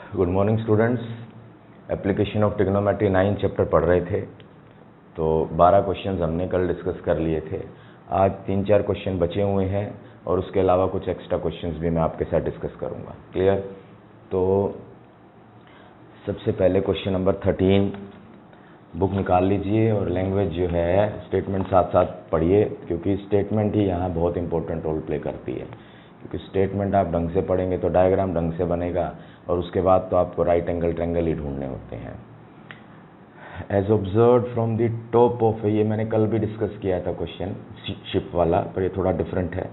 Good morning students. Application of trigonometry 9 chapter पढ़ रहे थे, तो 12 क्वेश्चंस हमने कल डिस्कस कर लिए थे। आज 3-4 क्वेश्चन बचे हुए हैं और उसके अलावा कुछ एक्स्ट्रा क्वेश्चंस भी मैं आपके साथ डिस्कस करूंगा। क्लियर? तो सबसे पहले क्वेश्चन नंबर 13 बुक निकाल लीजिए और लैंग्वेज जो है स्टेटमेंट साथ साथ पढ़िए, क्योंकि स्टेटमेंट ही यहाँ बहुत इंपॉर्टेंट रोल प्ले करती है। क्योंकि स्टेटमेंट आप ढंग से पढ़ेंगे तो डायग्राम ढंग से बनेगा और उसके बाद तो आपको राइट एंगल ट्रायंगल ही ढूंढने होते हैं। As observe from the top of, ये मैंने कल भी डिस्कस किया था क्वेश्चन शिप वाला, पर ये थोड़ा डिफरेंट है।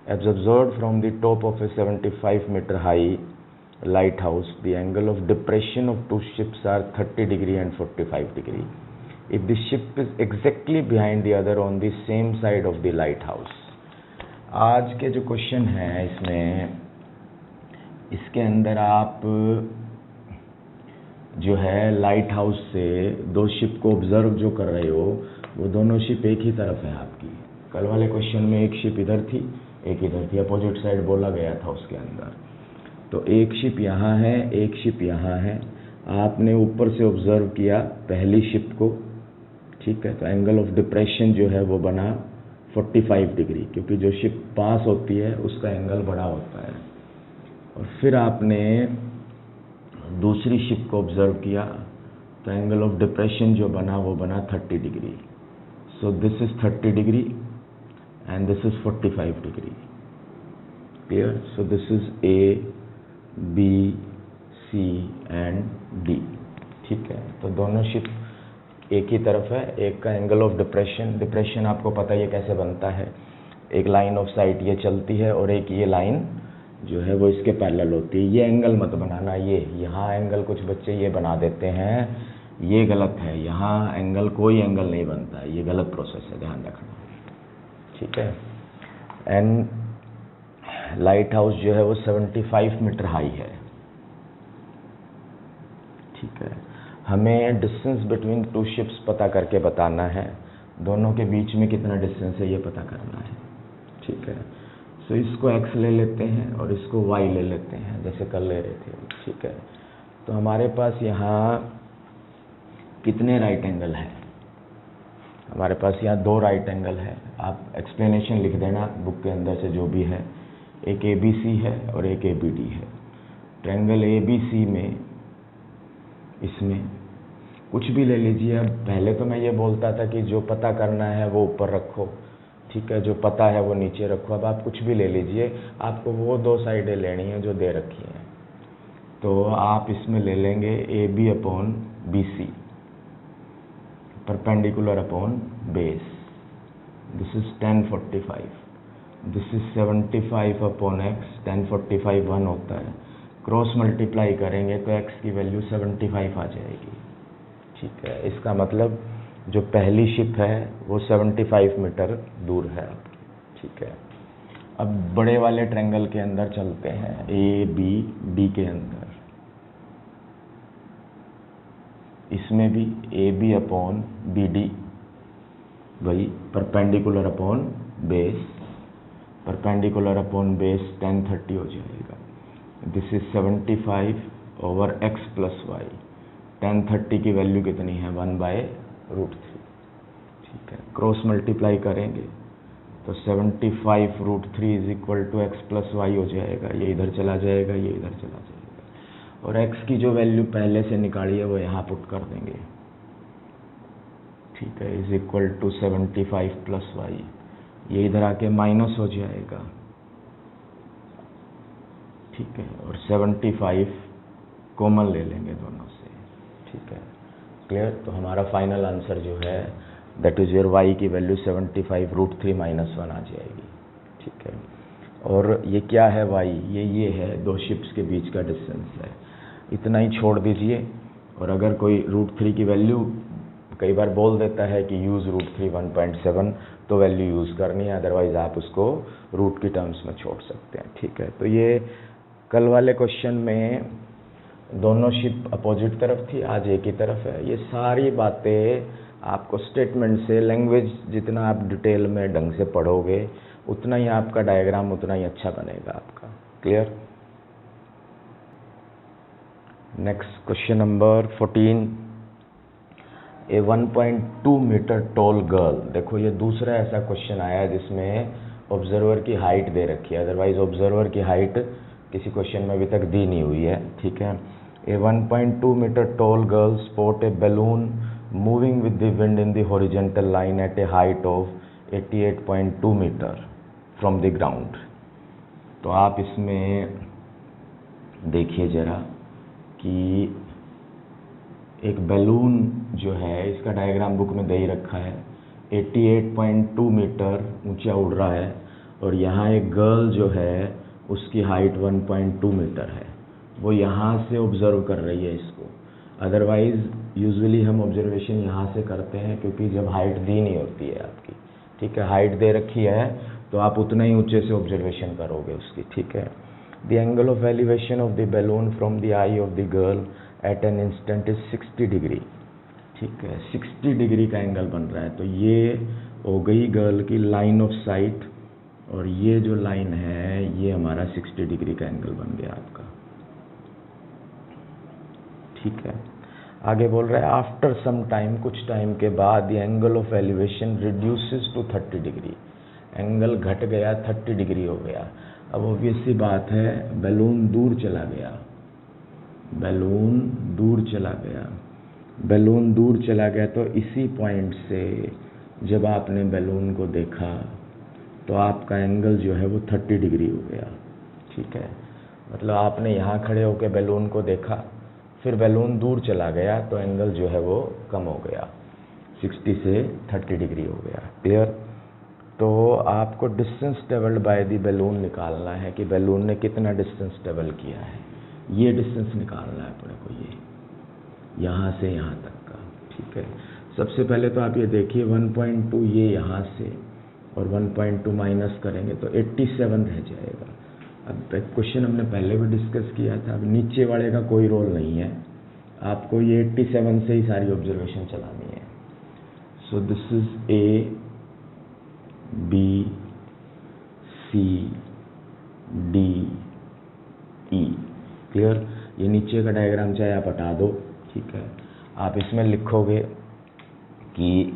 As observe from the top of a 75 metre high lighthouse, the angle of depression of two ships are 30 degree and 45 degree. If the ship is exactly behind the other on the same side of the lighthouse. आज के जो question है इसमें, इसके अंदर आप जो है लाइट हाउस से दो शिप को ऑब्जर्व जो कर रहे हो, वो दोनों शिप एक ही तरफ है आपकी। कल वाले क्वेश्चन में एक शिप इधर थी, एक इधर थी, अपोजिट साइड बोला गया था उसके अंदर। तो एक शिप यहाँ है, एक शिप यहाँ है। आपने ऊपर से ऑब्जर्व किया पहली शिप को, ठीक है, तो एंगल ऑफ डिप्रेशन जो है वो बना 45 डिग्री, क्योंकि जो शिप पास होती है उसका एंगल बड़ा होता है। और फिर आपने दूसरी शिप को ऑब्जर्व किया तो एंगल ऑफ डिप्रेशन जो बना वो बना 30 degree. So this is 30 degree and this is 45 degree. Clear? So this is A, B, C and D. ठीक है, तो दोनों शिप एक ही तरफ है। एक का एंगल ऑफ डिप्रेशन आपको पता है ये कैसे बनता है। एक लाइन ऑफ साइट ये चलती है और एक ये लाइन जो है वो इसके पैरेलल होती है। ये एंगल मत बनाना, ये यहाँ एंगल कुछ बच्चे ये बना देते हैं, ये गलत है। यहाँ एंगल कोई एंगल नहीं बनता है, ये गलत प्रोसेस है, ध्यान रखना। ठीक है। एंड लाइट हाउस जो है वो 75 मीटर हाई है। ठीक है, हमें डिस्टेंस बिटवीन टू शिप्स पता करके बताना है, दोनों के बीच में कितना डिस्टेंस है ये पता करना है। ठीक है, सो इसको x ले लेते हैं और इसको y ले लेते हैं, जैसे कल ले रहे थे। ठीक है, तो हमारे पास यहाँ कितने राइट एंगल हैं? हमारे पास यहाँ 2 राइट एंगल है। आप एक्सप्लेनेशन लिख देना बुक के अंदर से जो भी है। एक ABC है और एक ABD है। ट्रायंगल ABC में इसमें कुछ भी ले लीजिए। अब पहले तो मैं ये बोलता था कि जो पता करना है वो ऊपर रखो, ठीक है, जो पता है वो नीचे रखो। अब आप कुछ भी ले लीजिए, आपको वो 2 साइडें लेनी है जो दे रखी हैं। तो आप इसमें ले लेंगे AB upon BC, perpendicular upon base. This is 1045, this is 75 upon x। 1045 1 होता है, क्रॉस मल्टीप्लाई करेंगे तो x की वैल्यू 75 आ जाएगी। ठीक है, इसका मतलब जो पहली शिप है वो 75 मीटर दूर है आपकी। ठीक है, अब बड़े वाले ट्रायंगल के अंदर चलते हैं, ABD के अंदर। इसमें भी AB अपॉन BD, वही perpendicular upon base, perpendicular upon base 1030 हो जाएगा। This is 75 over x plus y. 1030 की वैल्यू कितनी है? 1/√3। ठीक है, क्रॉस मल्टीप्लाई करेंगे तो 75√3 is equal to x plus y हो जाएगा। ये इधर चला जाएगा, ये इधर चला जाएगा, और x की जो वैल्यू पहले से निकाली है वो यहाँ पुट कर देंगे। ठीक है, is equal to 75 plus y. ये इधर आके माइनस हो जाएगा। ठीक है, और 75 कॉमन ले लेंगे दोनों से। ठीक है, क्लियर? तो हमारा फाइनल आंसर जो है दैट इज योर y की वैल्यू 75√3 - 1 आ जाएगी। ठीक है, और ये क्या है y? ये है 2 शिप्स के बीच का डिस्टेंस है। इतना ही छोड़ दीजिए। और अगर कोई √3 की वैल्यू कई बार बोल देता है कि यूज़ √3 1.7, तो वैल्यू यूज़ करनी है, अदरवाइज आप उसको रूट की टर्म्स में छोड़ सकते हैं। ठीक है, तो ये कल वाले क्वेश्चन में दोनों शिप अपोजिट तरफ थी, आज एक ही तरफ है। ये सारी बातें आपको स्टेटमेंट से, लैंग्वेज जितना आप डिटेल में ढंग से पढ़ोगे उतना ही आपका डायग्राम उतना ही अच्छा बनेगा आपका। क्लियर? नेक्स्ट क्वेश्चन नंबर 14, ए 1.2 मीटर टॉल गर्ल। देखो ये दूसरा ऐसा क्वेश्चन आया है जिसमें ऑब्जर्वर की हाइट दे रखी है, अदरवाइज ऑब्जर्वर की हाइट किसी क्वेश्चन में अभी तक दी नहीं हुई है, ठीक है। A 1.2 metre tall girl spot a balloon moving with the wind in the horizontal line at a height of 88.2 metre from the ground. तो आप इसमें देखिए जरा कि एक बैलून जो है, इसका डायग्राम बुक में दे ही रखा है, 88.2 मीटर ऊंचा उड़ रहा है और यहाँ एक गर्ल जो है उसकी हाइट 1.2 मीटर है, वो यहाँ से ऑब्जर्व कर रही है इसको। अदरवाइज यूजुअली हम ऑब्जर्वेशन यहाँ से करते हैं क्योंकि जब हाइट दी नहीं होती है आपकी, ठीक है, हाइट दे रखी है तो आप उतना ही ऊंचे से ऑब्जर्वेशन करोगे उसकी, ठीक है। The angle of elevation of the balloon from the eye of the girl at an instant is 60 degree, ठीक है, 60 डिग्री का एंगल बन रहा है। तो ये हो गई गर्ल की लाइन ऑफ साइट और ये जो लाइन है ये हमारा 60 डिग्री का एंगल बन गया आपका, ठीक है। आगे बोल रहा है आफ्टर सम टाइम, कुछ टाइम के बाद the angle of elevation reduces to 30 degree, angle घट गया 30 डिग्री हो गया। अब ऑब्वियस सी बात है बैलून दूर चला गया, बैलून दूर चला गया, बैलून दूर चला गया तो इसी पॉइंट से जब आपने बैलून को देखा तो आपका एंगल जो है वो 30 डिग्री हो गया, ठीक है। मतलब आपने यहाँ खड़े होकर बैलून को देखा, फिर बैलून दूर चला गया तो एंगल जो है वो कम हो गया, 60 से 30 डिग्री हो गया, क्लियर। तो आपको distance travelled by the balloon निकालना है कि बैलून ने कितना डिस्टेंस ट्रेवल किया है, ये डिस्टेंस निकालना है अपने को, ये यहाँ से यहाँ तक का, ठीक है। सबसे पहले तो आप ये देखिए 1.2 ये यहाँ से और 1.2 माइनस करेंगे तो 87 रह जाएगा। अब क्वेश्चन हमने पहले भी डिस्कस किया था, अब नीचे वाले का कोई रोल नहीं है, आपको ये 87 से ही सारी ऑब्जर्वेशन चलानी है। So this is A B C D E, clear. ये नीचे का डायग्राम चाहे आप हटा दो, ठीक है। आप इसमें लिखोगे कि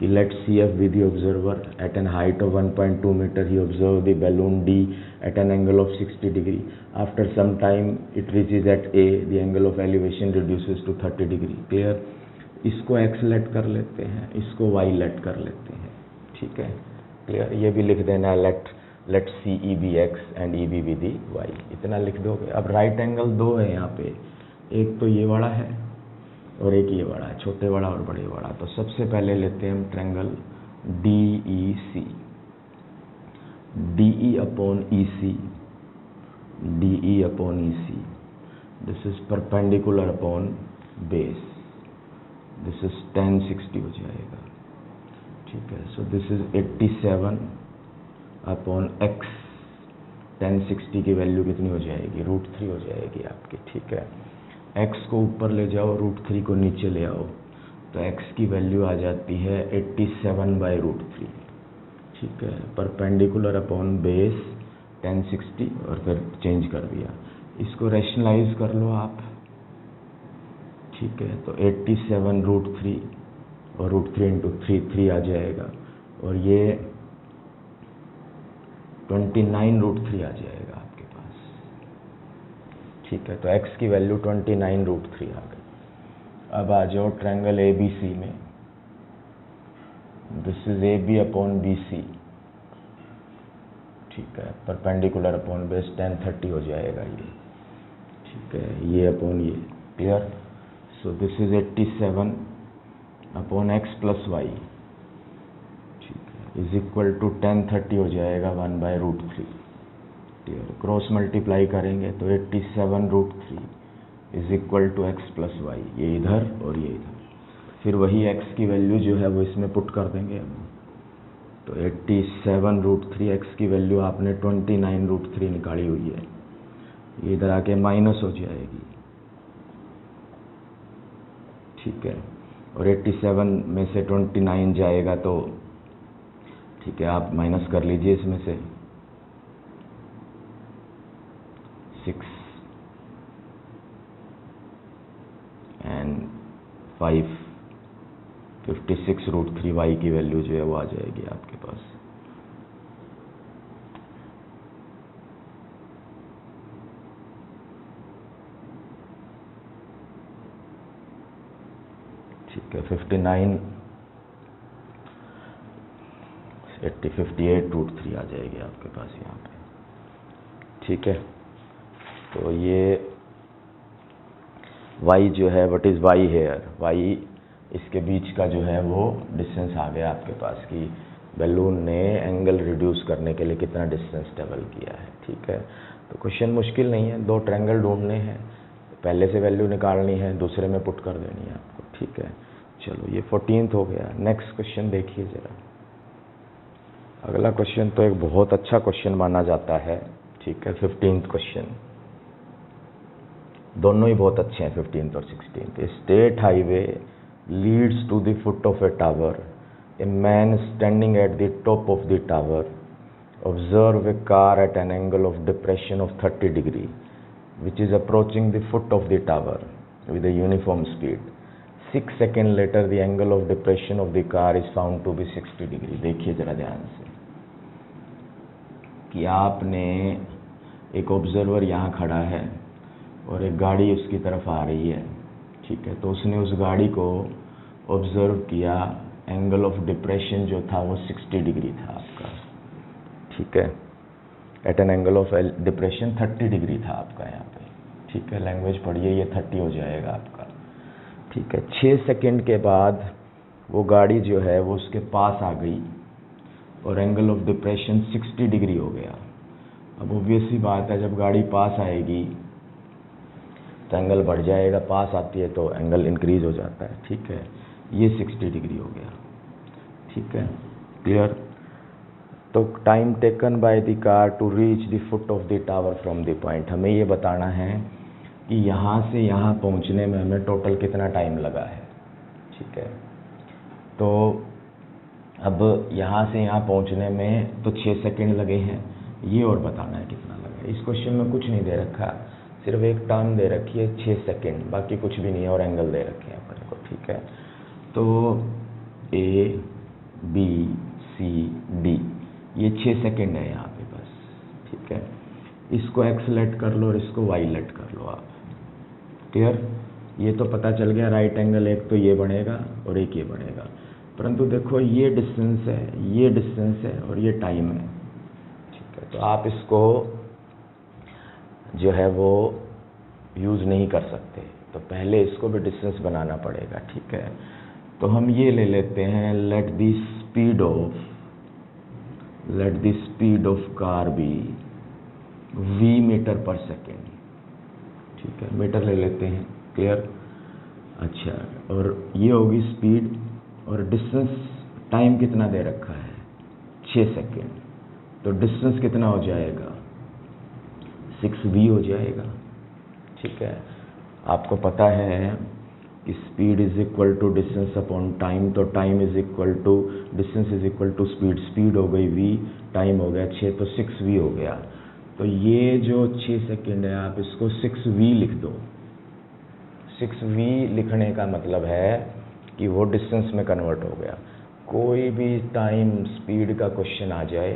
let C F with the observer at an height of 1.2 meter he observe the balloon D at an angle of 60 degree. After some time it reaches at a, the angle of elevation reduces to 30 degree, clear. इसको x let कर लेते हैं, इसको Y late कर लेते हैं, ठीक है, क्लियर। ये भी लिख देना let C E be x and E B the y, इतना लिख दोगे। अब राइट एंगल दो है यहाँ पे, एक तो ये वाला है और एक ये वाला है, छोटे वाला और बड़े वाला। तो सबसे पहले लेते हैं हम triangle D E C, D E upon E C, D E upon E C, this is perpendicular upon base, this is tan 60 हो जाएगा, ठीक है। So this is 87 upon x, tan 60 की वैल्यू कितनी हो जाएगी, √3 हो जाएगी आपकी, ठीक है। x को ऊपर ले जाओ, √3 को नीचे ले आओ, तो x की वैल्यू आ जाती है 87/√3, ठीक है। परपेंडिकुलर अपॉन बेस tan 60 और फिर चेंज कर दिया, इसको रैशनलाइज कर लो आप, ठीक है। तो 87√3 और √3 इंटू 3 आ जाएगा और ये 29√3 आ जाएगा आपके पास, ठीक है। तो x की वैल्यू 29√3 आ गई। अब आ जाओ ट्रायंगल ए बी सी में, this is A B upon B C, ठीक है। परपेंडिकुलर अपॉन बेस tan 30 हो जाएगा ये, ठीक है, ये अपॉन ये, clear. So this is 87 upon x plus y, ठीक है, इज इक्वल टू tan 30 हो जाएगा 1/√3, क्लियर। क्रॉस मल्टीप्लाई करेंगे तो 87√3 is equal to x plus y, ये इधर और ये इधर, फिर वही x की वैल्यू जो है वो इसमें पुट कर देंगे हम। तो 87√3 x की वैल्यू आपने 29√3 निकाली हुई है, ये इधर आके माइनस हो जाएगी, ठीक है। और 87 में से 29 जाएगा तो ठीक है, आप माइनस कर लीजिए इसमें से। 6 एंड 5, 56√3 y की वैल्यू जो है वो आ जाएगी आपके पास। ठीक है, 59 80 58√3 आ जाएगी आपके पास यहाँ पे। ठीक है, तो ये y जो है what is y here, y इसके बीच का जो है वो डिस्टेंस आ गया आपके पास कि बैलून ने एंगल रिड्यूस करने के लिए कितना डिस्टेंस ट्रेवल किया है। ठीक है, तो क्वेश्चन मुश्किल नहीं है, 2 ट्रायंगल ढूंढने हैं, पहले से वैल्यू निकालनी है, दूसरे में पुट कर देनी है आपको। ठीक है, चलो ये 14th हो गया। नेक्स्ट क्वेश्चन देखिए ज़रा। अगला क्वेश्चन तो एक बहुत अच्छा क्वेश्चन माना जाता है। ठीक है, 15th क्वेश्चन, दोनों ही बहुत अच्छे हैं 15th और 16th। State highway leads to the foot of a tower, a man standing at the top of the tower observe a car at an angle of depression of 30 degree which is approaching the foot of the tower with a uniform speed. 6 seconds later the angle of depression of the car is found to be 60 degree. देखिए जरा ध्यान से कि आपने एक observer यहाँ खड़ा है और एक गाड़ी उसकी तरफ आ रही है। ठीक है, तो उसने उस गाड़ी को ऑब्जर्व किया, एंगल ऑफ डिप्रेशन जो था वो 60 डिग्री था आपका। ठीक है, at an angle of depression 30 degree था आपका यहाँ पे। ठीक है, लैंग्वेज पढ़िए, ये 30 हो जाएगा आपका। ठीक है, 6 सेकंड के बाद वो गाड़ी जो है वो उसके पास आ गई और एंगल ऑफ डिप्रेशन 60 डिग्री हो गया। अब ऑब्वियस सी बात है, जब गाड़ी पास आएगी तो एंगल बढ़ जाएगा, पास आती है तो एंगल इंक्रीज हो जाता है। ठीक है, ये 60 डिग्री हो गया। ठीक है, क्लियर। तो time taken by the car to reach the foot of the tower from the point, हमें ये बताना है कि यहाँ से यहाँ पहुँचने में हमें टोटल कितना टाइम लगा है। ठीक है, तो अब यहाँ से यहाँ पहुँचने में तो 6 सेकंड लगे हैं, ये और बताना है कितना लगा है। इस क्वेश्चन में कुछ नहीं दे रखा, सिर्फ एक टर्म दे रखी है 6 सेकंड, बाकी कुछ भी नहीं है, और एंगल दे रखे हैं अपने को। ठीक है, तो A B C D ये 6 सेकंड है यहाँ पे बस। ठीक है, इसको x लेट कर लो और इसको y लेट कर लो आप। क्लियर, ये तो पता चल गया राइट एंगल एक तो ये बनेगा और एक ये बनेगा, परंतु देखो ये डिस्टेंस है, ये डिस्टेंस है और ये टाइम है। ठीक है, तो आप इसको जो है वो यूज़ नहीं कर सकते, तो पहले इसको भी डिस्टेंस बनाना पड़ेगा। ठीक है, तो हम ये ले लेते हैं, let the speed of car be v meter per second. ठीक है, मीटर ले लेते हैं। क्लियर, अच्छा, और ये होगी स्पीड और डिस्टेंस, टाइम कितना दे रखा है 6 सेकेंड, तो डिस्टेंस कितना हो जाएगा 6v हो जाएगा। ठीक है, आपको पता है कि speed is equal to distance upon time, तो time is equal to distance is equal to speed, speed हो गई v, टाइम हो गया 6, तो 6v हो गया। तो ये जो 6 सेकेंड है आप इसको 6v लिख दो। 6v लिखने का मतलब है कि वो डिस्टेंस में कन्वर्ट हो गया। कोई भी टाइम स्पीड का क्वेश्चन आ जाए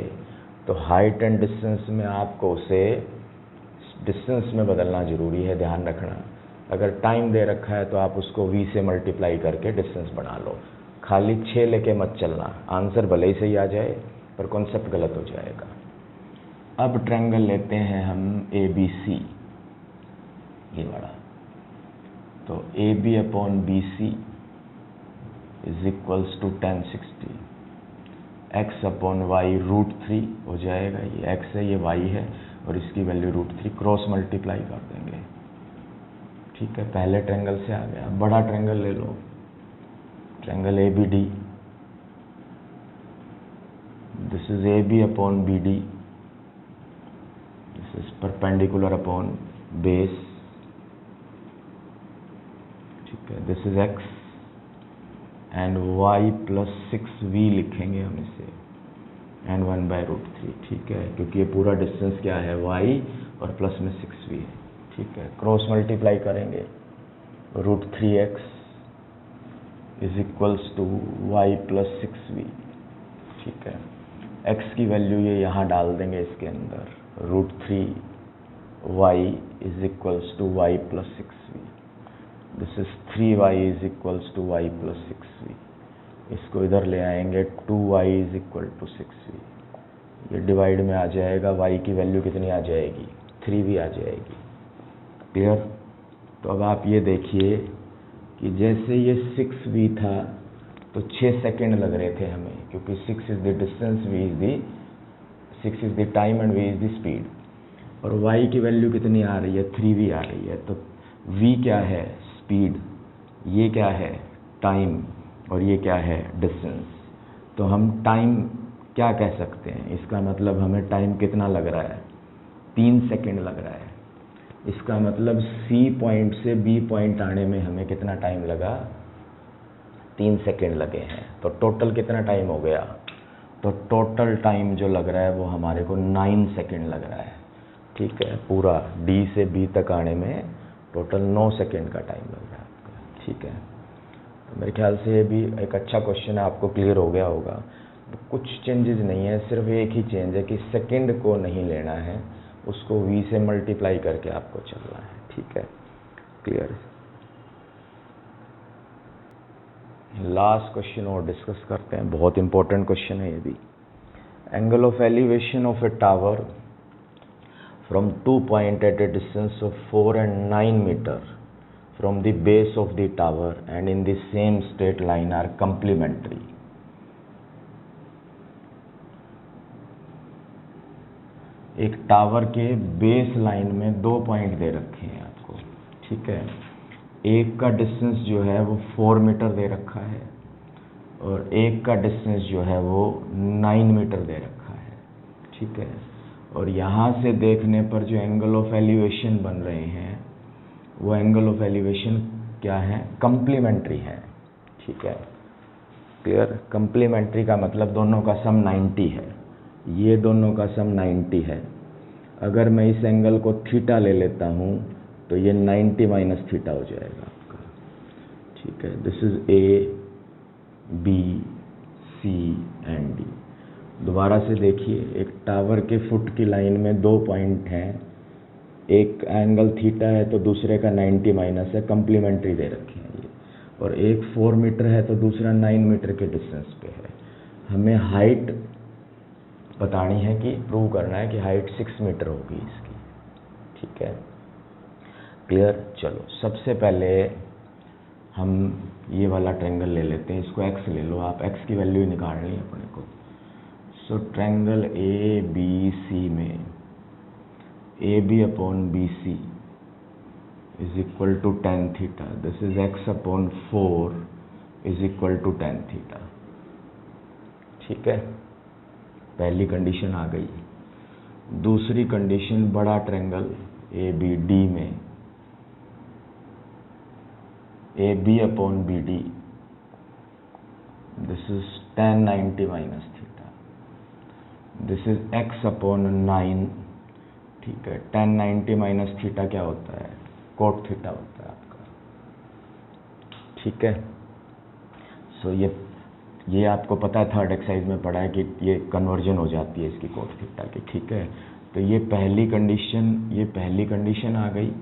तो हाइट एंड डिस्टेंस में आपको उसे डिस्टेंस में बदलना ज़रूरी है, ध्यान रखना। अगर टाइम दे रखा है तो आप उसको v से मल्टीप्लाई करके डिस्टेंस बना लो, खाली 6 लेके मत चलना, आंसर भले ही सही आ जाए पर कॉन्सेप्ट गलत हो जाएगा। अब ट्रायंगल लेते हैं हम ABC, ये वाला, तो AB upon BC is equals to tan 60, x upon y √3 हो जाएगा। ये x है, ये y है और इसकी वैल्यू √3, क्रॉस मल्टीप्लाई कर देंगे। ठीक है, पहले ट्रायंगल से आ गया। बड़ा ट्रायंगल ले लो, triangle ABD, this is AB upon BD, this is perpendicular upon base. ठीक है, this is x and y plus 6v लिखेंगे हम इसे, एंड 1/√3। ठीक है, क्योंकि ये पूरा डिस्टेंस क्या है y और प्लस में 6v है, ठीक है। क्रॉस मल्टीप्लाई करेंगे, √3x is equals to y plus 6v, ठीक है। x की वैल्यू ये यहाँ डाल देंगे इसके अंदर, √3y is equals to y plus 6v, this is 3y is equals to y plus 6v। इसको इधर ले आएंगे, 2y is equal to 6v, ये डिवाइड में आ जाएगा, y की वैल्यू कितनी आ जाएगी, 3v आ जाएगी, क्लियर। तो अब आप ये देखिए कि जैसे ये 6v था तो 6 सेकेंड लग रहे थे हमें, क्योंकि 6 is the distance, 6 is the time and v is the speed. और y की वैल्यू कितनी आ रही है, 3v आ रही है। तो v क्या है, स्पीड, ये क्या है, टाइम, और ये क्या है, डिस्टेंस। तो हम टाइम क्या कह सकते हैं, इसका मतलब हमें टाइम कितना लग रहा है, 3 सेकेंड लग रहा है। इसका मतलब C पॉइंट से B पॉइंट आने में हमें कितना टाइम लगा, 3 सेकेंड लगे हैं। तो टोटल कितना टाइम हो गया, तो टोटल टाइम जो लग रहा है वो हमारे को 9 सेकेंड लग रहा है, ठीक है। पूरा D से B तक आने में टोटल 9 सेकेंड का टाइम लग रहा है आपका, ठीक है। तो मेरे ख्याल से ये भी एक अच्छा क्वेश्चन है, आपको क्लियर हो गया होगा। तो कुछ चेंजेस नहीं है, सिर्फ एक ही चेंज है कि सेकंड को नहीं लेना है, उसको v से मल्टीप्लाई करके आपको चलना है, ठीक है, क्लियर। लास्ट क्वेश्चन और डिस्कस करते हैं, बहुत इंपॉर्टेंट क्वेश्चन है ये भी। Angle of elevation of a tower from 2 point at a distance of 4 and 9 meter from the base of the tower and in the same straight line are complementary. एक tower के base line में 2 point दे रखे हैं आपको, ठीक है। एक का डिस्टेंस जो है वो 4 मीटर दे रखा है और एक का डिस्टेंस जो है वो 9 मीटर दे रखा है, ठीक है। और यहाँ से देखने पर जो एंगल ऑफ एलिवेशन बन रहे हैं वो एंगल ऑफ एलिवेशन क्या है, कंप्लीमेंट्री है, ठीक है, क्लियर। कंप्लीमेंट्री का मतलब दोनों का सम 90 है, ये दोनों का सम 90 है। अगर मैं इस एंगल को थीटा ले लेता हूँ तो ये 90 माइनस थीटा हो जाएगा आपका, ठीक है। This is A, B, C and D। दोबारा से देखिए, एक टावर के फुट की लाइन में 2 पॉइंट हैं, एक एंगल थीटा है तो दूसरे का 90 माइनस है, कंप्लीमेंट्री दे रखे हैं ये। और एक 4 मीटर है तो दूसरा 9 मीटर के डिस्टेंस पे है। हमें हाइट बतानी है कि प्रूव करना है कि हाइट 6 मीटर होगी इसकी, ठीक है, क्लियर। चलो सबसे पहले हम ये वाला ट्रायंगल ले लेते हैं, इसको x ले लो आप, x की वैल्यू निकालनी है अपने को। सो ट्रायंगल ABC में AB upon BC is equal to tan theta, this is x upon 4 is equal to tan theta, ठीक है। पहली कंडीशन आ गई। दूसरी कंडीशन, बड़ा ट्रायंगल ABD में AB upon BD, this is tan 90 minus theta, this is x upon 9, ठीक है। tan 90 माइनस थीटा क्या होता है, कोट थीटा होता है आपका, ठीक है। सो ये आपको पता है, थर्ड एक्सरसाइज में पढ़ा है कि ये कन्वर्जन हो जाती है इसकी कोट थीटा की, ठीक है। तो ये पहली कंडीशन आ गई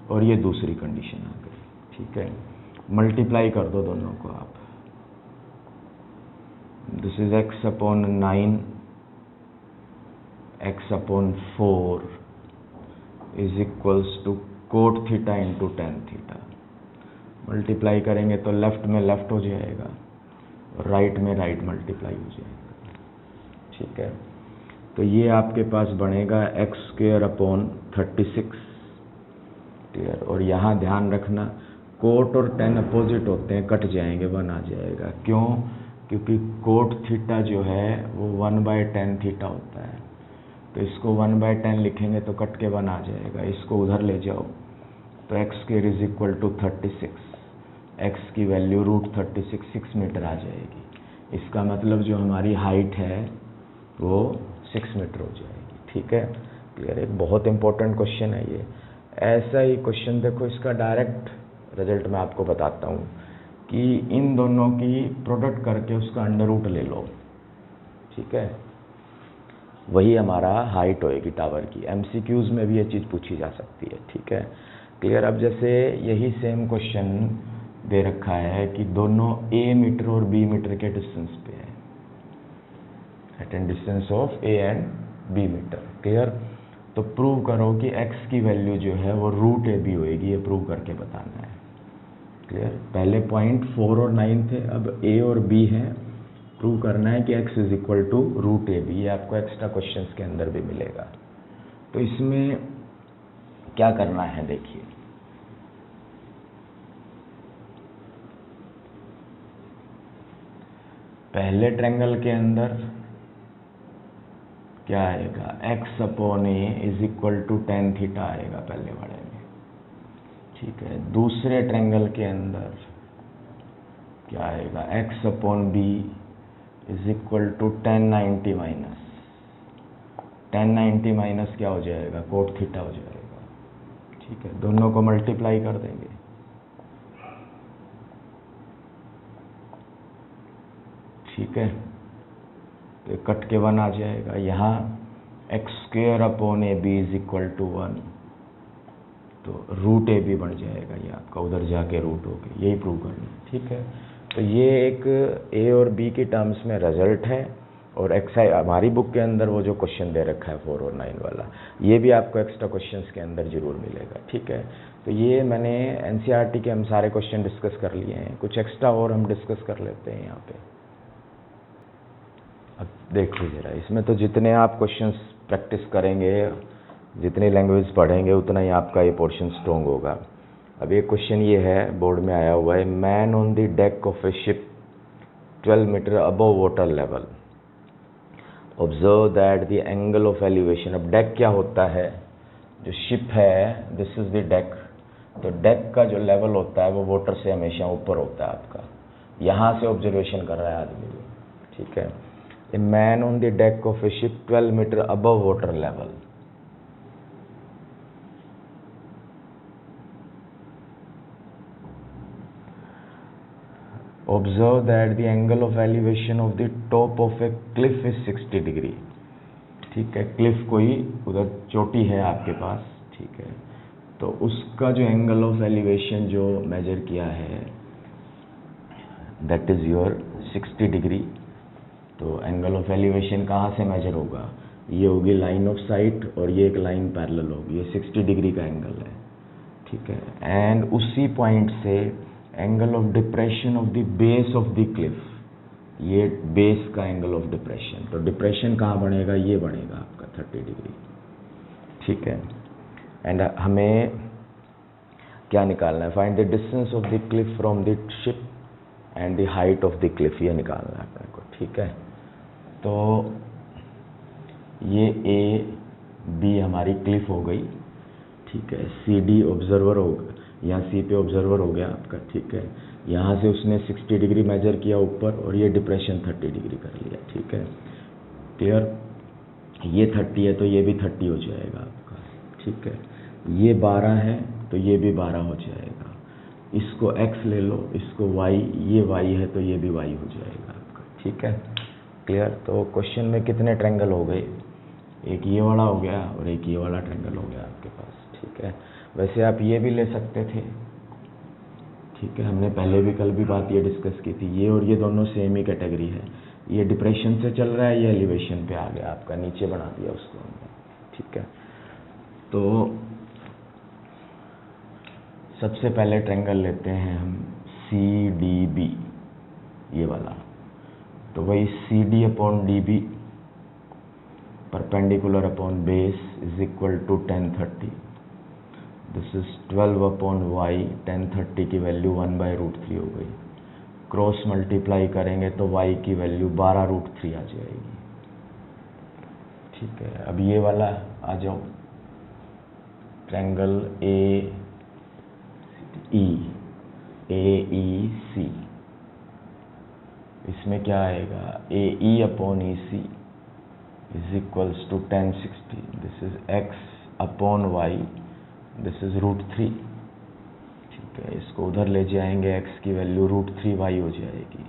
और ये दूसरी कंडीशन आ गई, ठीक है। मल्टीप्लाई कर दो दोनों को आप, this is x upon 9, x upon 4 is equals to cot theta into tan theta. Multiply करेंगे तो लेफ्ट में लेफ्ट हो जाएगा और राइट में राइट मल्टीप्लाई हो जाएगा, ठीक है। तो ये आपके पास बनेगा x² अपॉन 36, क्लियर। और यहाँ ध्यान रखना, कोट और tan अपोजिट होते हैं, कट जाएंगे, 1 आ जाएगा। क्यों, क्योंकि कोट थीटा जो है वो 1/tan थीटा होता है, तो इसको 1/tan लिखेंगे तो कट के 1 आ जाएगा। इसको उधर ले जाओ तो x² is equal to 36, x की वैल्यू √36 6 मीटर आ जाएगी। इसका मतलब जो हमारी हाइट है वो 6 मीटर हो जाएगी, ठीक है। क्लियर, एक बहुत इंपॉर्टेंट क्वेश्चन है ये। ऐसा ही क्वेश्चन देखो, इसका डायरेक्ट रिजल्ट मैं आपको बताता हूँ कि इन दोनों की प्रोडक्ट करके उसका अंडर रूट ले लो, ठीक है, वही हमारा हाइट होएगी टावर की। एमसीक्यूज में भी ये चीज़ पूछी जा सकती है, ठीक है, क्लियर। अब जैसे यही सेम क्वेश्चन दे रखा है कि दोनों ए मीटर और बी मीटर के डिस्टेंस पे है, at an distance of A and B meter, clear. तो प्रूव करो कि x की वैल्यू जो है वो रूट ए बी होएगी, ये प्रूव करके बताना है, क्लियर। पहले पॉइंट 4 और 9 थे, अब a और b हैं, प्रूव करना है कि x is equal to root A B. ये आपको एक्स्ट्रा क्वेश्चंस के अंदर भी मिलेगा। तो इसमें क्या करना है देखिए, पहले ट्रायंगल के अंदर क्या आएगा, x upon A is equal to tan theta आएगा पहले वाले में, ठीक है। दूसरे ट्रायंगल के अंदर क्या आएगा, x upon B is equal to 1090 minus 1090 minus क्या हो जाएगा, कोट थीटा हो जाएगा, ठीक है। दोनों को मल्टीप्लाई कर देंगे, ठीक है, तो कट के 1 आ जाएगा। यहाँ x square upon A B is equal to 1, तो रूट ए बी बन जाएगा, ये आपका उधर जाके रूट हो गया, यही प्रूव करना है, ठीक है। तो ये एक ए और बी की टर्म्स में रिजल्ट है, और एक्साइ हमारी बुक के अंदर वो जो क्वेश्चन दे रखा है 4 और 9 वाला, ये भी आपको एक्स्ट्रा क्वेश्चंस के अंदर जरूर मिलेगा, ठीक है। तो ये मैंने एनसीईआरटी के हम सारे क्वेश्चन डिस्कस कर लिए हैं, कुछ एक्स्ट्रा और हम डिस्कस कर लेते हैं यहाँ पे। अब देखो जरा, इसमें तो जितने आप क्वेश्चंस प्रैक्टिस करेंगे, जितनी लैंग्वेज पढ़ेंगे, उतना ही आपका ये पोर्शन स्ट्रॉन्ग होगा। अब ये क्वेश्चन ये है, बोर्ड में आया हुआ है, man on the deck of a ship 12 meter above water level, observe that the angle of elevation. अब डेक क्या होता है, जो शिप है, दिस इज द डेक, तो डेक का जो लेवल होता है वो वाटर से हमेशा ऊपर होता है आपका, यहाँ से ऑब्जर्वेशन कर रहा है आदमी, ठीक है। A man on the deck of a ship 12 meter above water level, observe that the angle of elevation of the top of a cliff is 60 degree, ठीक है। क्लिफ कोई उधर चोटी है आपके पास, ठीक है, तो उसका जो एंगल ऑफ एलिवेशन जो मेजर किया है दैट इज योर 60 डिग्री। तो एंगल ऑफ एलिवेशन कहाँ से मेजर होगा, ये होगी लाइन ऑफ साइट और ये एक लाइन पैरेलल होगी, ये 60 डिग्री का एंगल है, ठीक है। एंड उसी पॉइंट से angle of depression of the base of the Cliff, ये बेस का एंगल ऑफ डिप्रेशन, तो डिप्रेशन कहाँ बनेगा, ये बनेगा आपका 30 डिग्री, ठीक है। एंड हमें क्या निकालना है, find the distance of the Cliff from the ship and the height of the Cliff, ये निकालना है अपने को, ठीक है। तो ये ए बी हमारी क्लिफ हो गई, ठीक है। सी डी ऑब्जर्वर हो गया, यहाँ सी पे ऑब्जर्वर हो गया आपका, ठीक है। यहाँ से उसने 60 डिग्री मेजर किया ऊपर, और ये डिप्रेशन 30 डिग्री कर लिया, ठीक है, क्लियर। ये 30 है तो ये भी 30 हो जाएगा आपका, ठीक है। ये 12 है तो ये भी 12 हो जाएगा, इसको x ले लो, इसको y, ये y है तो ये भी y हो जाएगा आपका, ठीक है, क्लियर। तो क्वेश्चन में कितने ट्रायंगल हो गए, एक ये वाला हो गया और एक ये वाला ट्रायंगल हो गया आपके पास, ठीक है। वैसे आप ये भी ले सकते थे, ठीक है, हमने पहले भी कल भी बात ये डिस्कस की थी, ये और ये दोनों सेम ही कैटेगरी है, ये डिप्रेशन से चल रहा है, ये एलिवेशन पे आ गया आपका, नीचे बना दिया उसको हमने, ठीक है। तो सबसे पहले ट्रायंगल लेते हैं हम सी डी बी, ये वाला, तो वही C D upon D B perpendicular upon base is equal to 1030, this is 12 upon y, 1030 की वैल्यू 1/√3 हो गई, क्रॉस मल्टीप्लाई करेंगे तो y की वैल्यू 12√3 आ जाएगी, ठीक है। अब ये वाला आ जाओ, ट्रायंगल ए ई सी, इसमें क्या आएगा, A E upon E C is equals to 1060, this is x upon Y, this is √3। ठीक है, इसको उधर ले जाएंगे, x की वैल्यू √3y हो जाएगी।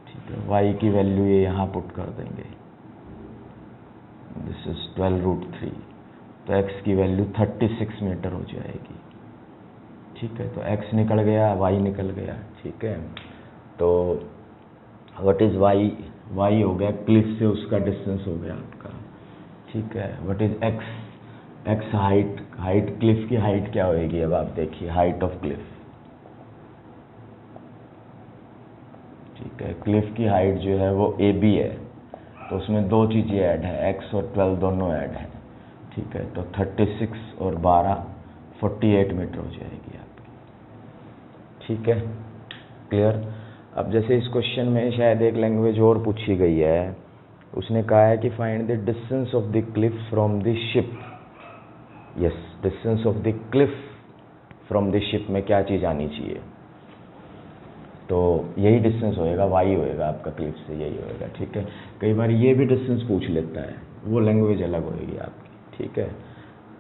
ठीक है, y की वैल्यू ये यहाँ पुट कर देंगे, दिस इज 12√3, तो x की वैल्यू 36 मीटर हो जाएगी। ठीक है, तो x निकल गया, y निकल गया। ठीक है, तो व्हाट इज y? y हो गया क्लिफ से उसका डिस्टेंस हो गया आपका। ठीक है, what is x? x height Cliff की हाइट क्या होएगी? अब आप देखिए, हाइट ऑफ क्लिफ। ठीक है, क्लिफ की हाइट जो है वो AB है, तो उसमें दो चीज़ें ऐड है, x और 12 दोनों ऐड है। ठीक है, तो 36 और 12 48 मीटर हो जाएगी आपकी। ठीक है, क्लियर? अब जैसे इस क्वेश्चन में शायद एक लैंग्वेज और पूछी गई है, उसने कहा है कि find the distance of the Cliff from the ship. Yes, distance of the Cliff from the ship में क्या चीज़ आनी चाहिए? तो यही डिस्टेंस होएगा, y होएगा आपका क्लिफ से, यही होएगा। ठीक है, कई बार ये भी डिस्टेंस पूछ लेता है, वो लैंग्वेज अलग होएगी आपकी। ठीक है,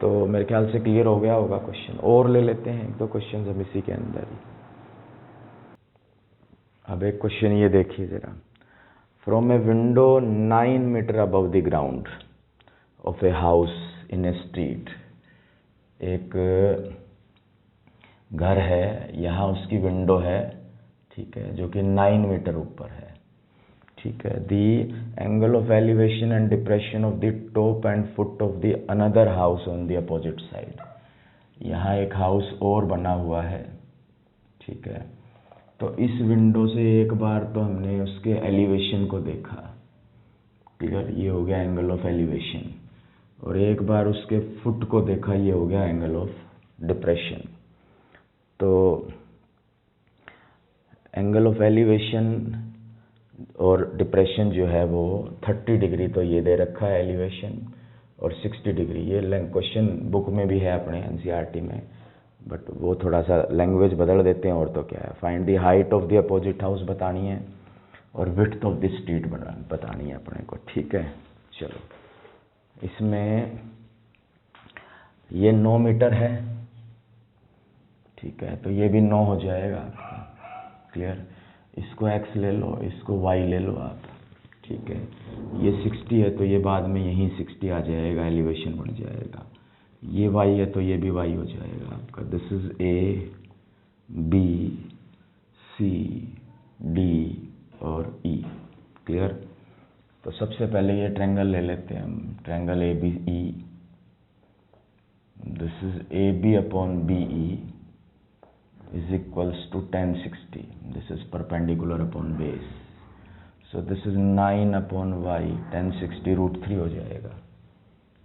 तो मेरे ख्याल से क्लियर हो गया होगा क्वेश्चन। और ले लेते हैं 1-2 क्वेश्चन हम इसी के अंदर ही। अब एक क्वेश्चन ये देखिए ज़रा, from a window 9 meter above the ground of a house in a street. एक घर है, यहाँ उसकी विंडो है, ठीक है, जो कि 9 मीटर ऊपर है। ठीक है, the angle of elevation and depression of the top and foot of the another house on the opposite side. यहाँ एक हाउस और बना हुआ है। ठीक है, तो इस विंडो से एक बार तो हमने उसके एलिवेशन को देखा, क्लियर, ये हो गया एंगल ऑफ एलिवेशन, और एक बार उसके फुट को देखा, ये हो गया एंगल ऑफ डिप्रेशन। तो एंगल ऑफ एलिवेशन और डिप्रेशन जो है वो 30 डिग्री तो ये दे रखा है एलिवेशन, और 60 डिग्री ये क्वेश्चन बुक में भी है अपने NCERT में, बट वो थोड़ा सा लैंग्वेज बदल देते हैं। और तो क्या है, find the height of the opposite house बतानी है और विड्थ ऑफ द स्ट्रीट बतानी है अपने को। ठीक है, चलो, इसमें ये 9 मीटर है। ठीक है, तो ये भी 9 हो जाएगा आपका, क्लियर। इसको x ले लो, इसको y ले लो आप। ठीक है, ये 60 है, तो ये बाद में यहीं 60 आ जाएगा, एलिवेशन बढ़ जाएगा। ये y है, तो ये भी y हो जाएगा आपका। This is A, B, C, D और E, क्लियर। तो सबसे पहले ये ट्रायंगल ले लेते हैं हम, triangle ABE। This is AB upon BE is equals to 1060. This is perpendicular upon base. So this is 9 upon y, 1060 √3 हो जाएगा।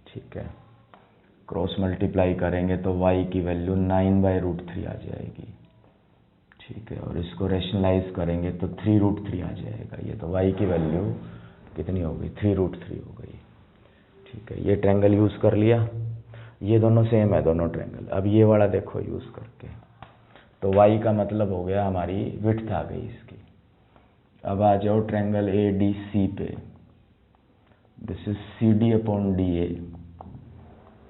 ठीक है, क्रॉस मल्टीप्लाई करेंगे तो y की वैल्यू 9/√3 आ जाएगी। ठीक है, और इसको रेशनलाइज करेंगे तो 3√3 आ जाएगा। ये तो y की वैल्यू कितनी हो गई? 3√3 हो गई। ठीक है, ये ट्रायंगल यूज़ कर लिया, ये दोनों सेम है दोनों ट्रायंगल। अब ये वाला देखो यूज़ करके, तो y का मतलब हो गया हमारी विड्थ आ गई इसकी। अब आ जाओ ट्रायंगल ADC पे, this is CD upon DA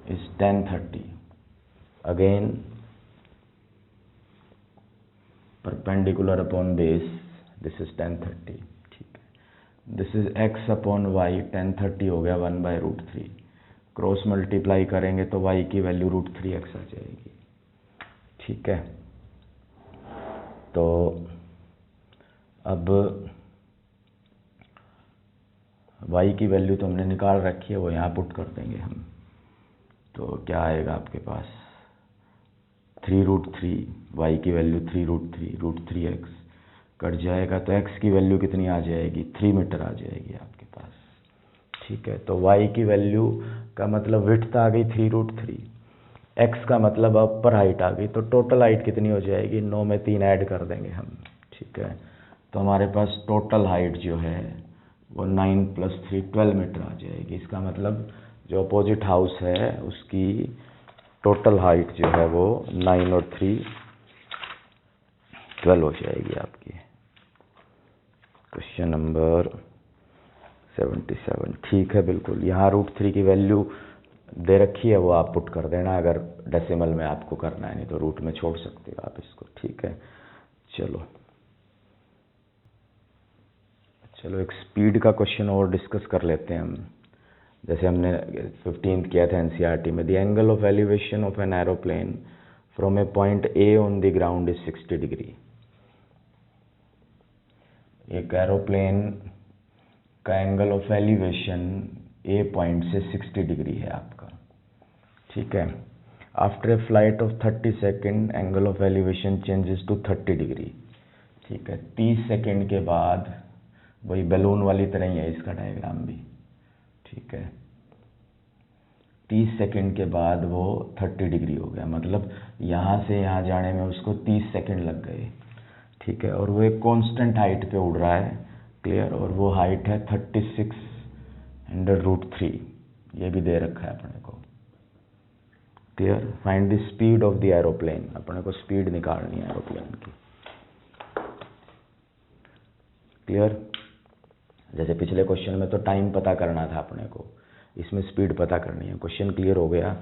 is 1030, again perpendicular upon base, this is 1030। ठीक है, this is x upon y, 1030 हो गया 1/√3, क्रॉस मल्टीप्लाई करेंगे तो y की वैल्यू √3x आ जाएगी। ठीक है, तो अब y की वैल्यू तो हमने निकाल रखी है, वो यहाँ पुट कर देंगे हम। तो क्या आएगा आपके पास? 3√3, y की वैल्यू 3√3, √3x कट जाएगा, तो x की वैल्यू कितनी आ जाएगी? 3 मीटर आ जाएगी आपके पास। ठीक है, तो y की वैल्यू का मतलब विड्थ आ गई 3√3, x का मतलब अपर हाइट आ गई, तो टोटल हाइट कितनी हो जाएगी? 9 में 3 ऐड कर देंगे हम। ठीक है, तो हमारे पास टोटल हाइट जो है वो 9 + 3 12 मीटर आ जाएगी। इसका मतलब जो अपोजिट हाउस है उसकी टोटल हाइट जो है वो 9 और 3 12 हो जाएगी आपकी। क्वेश्चन नंबर 77, ठीक है बिल्कुल। यहाँ √3 की वैल्यू दे रखी है, वो आप पुट कर देना अगर डेसिमल में आपको करना है, नहीं तो रूट में छोड़ सकते हो आप इसको, ठीक है। चलो एक स्पीड का क्वेश्चन और डिस्कस कर लेते हैं हम। जैसे हमने 15th किया था एनसीईआरटी में, the angle of elevation of an aeroplane from a point A on the ground is 60 degree. एक एरोप्लेन का angle of elevation A point से 60 डिग्री है आपका, ठीक है। After a flight of 30 second angle of elevation changes to 30 degree, ठीक है। 30 second के बाद, वही बैलून वाली तरह ही है इसका डायग्राम भी, ठीक है। 30 सेकेंड के बाद वो 30 डिग्री हो गया, मतलब यहाँ से यहाँ जाने में उसको 30 सेकेंड लग गए, ठीक है। और वो एक कांस्टेंट हाइट पे उड़ रहा है, क्लियर। और वो हाइट है 3600√3, ये भी दे रखा है अपने को, clear. Find the speed of the aeroplane, अपने को स्पीड निकालनी है एरोप्लेन की, क्लियर। जैसे पिछले क्वेश्चन में तो टाइम पता करना था अपने को, इसमें स्पीड पता करनी है। क्वेश्चन क्लियर हो गया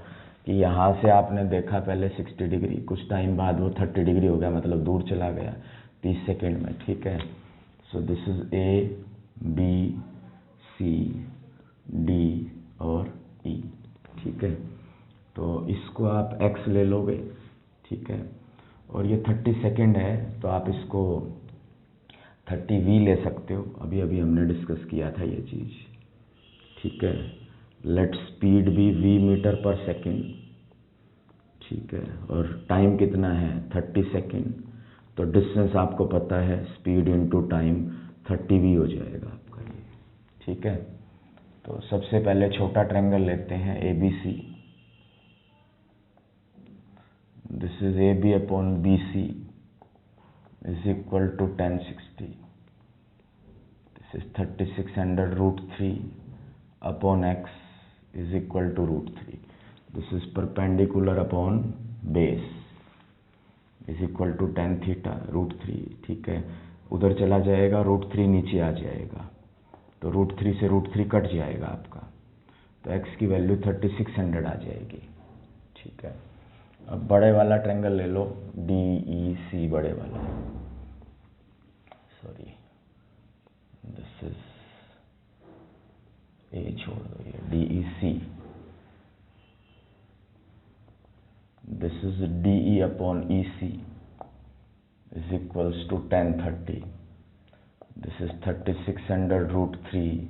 कि यहाँ से आपने देखा पहले 60 डिग्री, कुछ टाइम बाद वो 30 डिग्री हो गया, मतलब दूर चला गया 30 सेकेंड में, ठीक है। So this is A, B, C, D और ई, ठीक है। तो इसको आप x ले लोगे, ठीक है। और ये 30 सेकेंड है, तो आप इसको 30v ले सकते हो, अभी अभी हमने डिस्कस किया था ये चीज़, ठीक है। Let speed be v meter per second, ठीक है। और टाइम कितना है 30 सेकेंड, तो डिस्टेंस आपको पता है, स्पीड इनटू टाइम 30v हो जाएगा आपका ये, ठीक है। तो सबसे पहले छोटा ट्रायंगल लेते हैं ABC, this is AB upon BC is equal to 1060. This is 3600√3 upon x is equal to √3. This is perpendicular upon base is equal to tan theta √3, ठीक है। उधर चला जाएगा, √3 नीचे आ जाएगा, तो √3 से √3 कट जाएगा आपका, तो x की वैल्यू 3600 आ जाएगी, ठीक है। अब बड़े वाला ट्रायंगल ले लो, DEC बड़े वाला, सॉरी दिस इज ए, छोड़ दो ये, DEC, this is DE upon EC is equals to 1030, this is 3600√3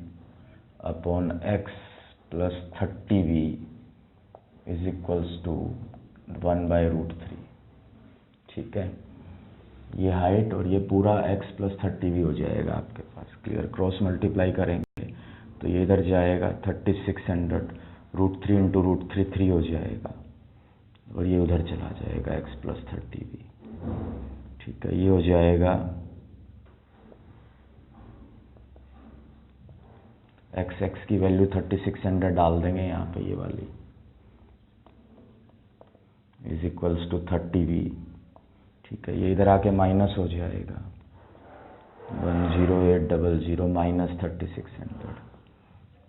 upon x plus 30v is equals to 1/√3, ठीक है। ये हाइट और ये पूरा x प्लस 30v हो जाएगा आपके पास, क्लियर। क्रॉस मल्टीप्लाई करेंगे तो ये इधर जाएगा, 3600√3 इंटू √3 3 हो जाएगा, और ये उधर चला जाएगा x प्लस 30v, ठीक है। ये हो जाएगा x की वैल्यू 3600 डाल देंगे यहाँ पे, ये वाली इज इक्वल्स टू 30v, ठीक है। ये इधर आके माइनस हो जाएगा, 10800 माइनस 3600,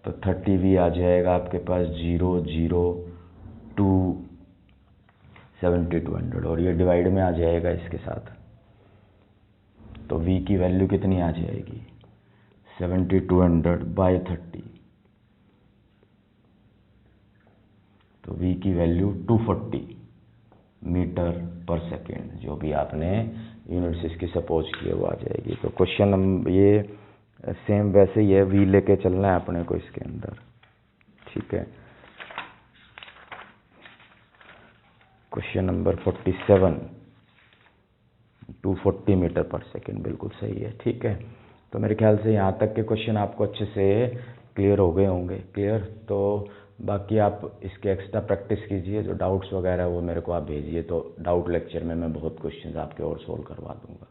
तो 30v आ जाएगा आपके पास 0027200, और ये डिवाइड में आ जाएगा इसके साथ, तो v की वैल्यू कितनी आ जाएगी 7200/30, तो v की वैल्यू 240 मीटर पर सेकेंड, जो भी आपने यूनिट्स इसकी सपोज किए वो आ जाएगी। तो क्वेश्चन नंबर ये सेम वैसे ही है, v लेके चलना है अपने को इसके अंदर, ठीक है। Question number 47, 240 metre per second, बिल्कुल सही है, ठीक है। तो मेरे ख्याल से यहाँ तक के क्वेश्चन आपको अच्छे से क्लियर हो गए होंगे, क्लियर। तो बाकी आप इसके एक्स्ट्रा प्रैक्टिस कीजिए, जो डाउट्स वगैरह वो मेरे को आप भेजिए, तो डाउट लेक्चर में मैं बहुत क्वेश्चंस आपके और सोल्व करवा दूंगा।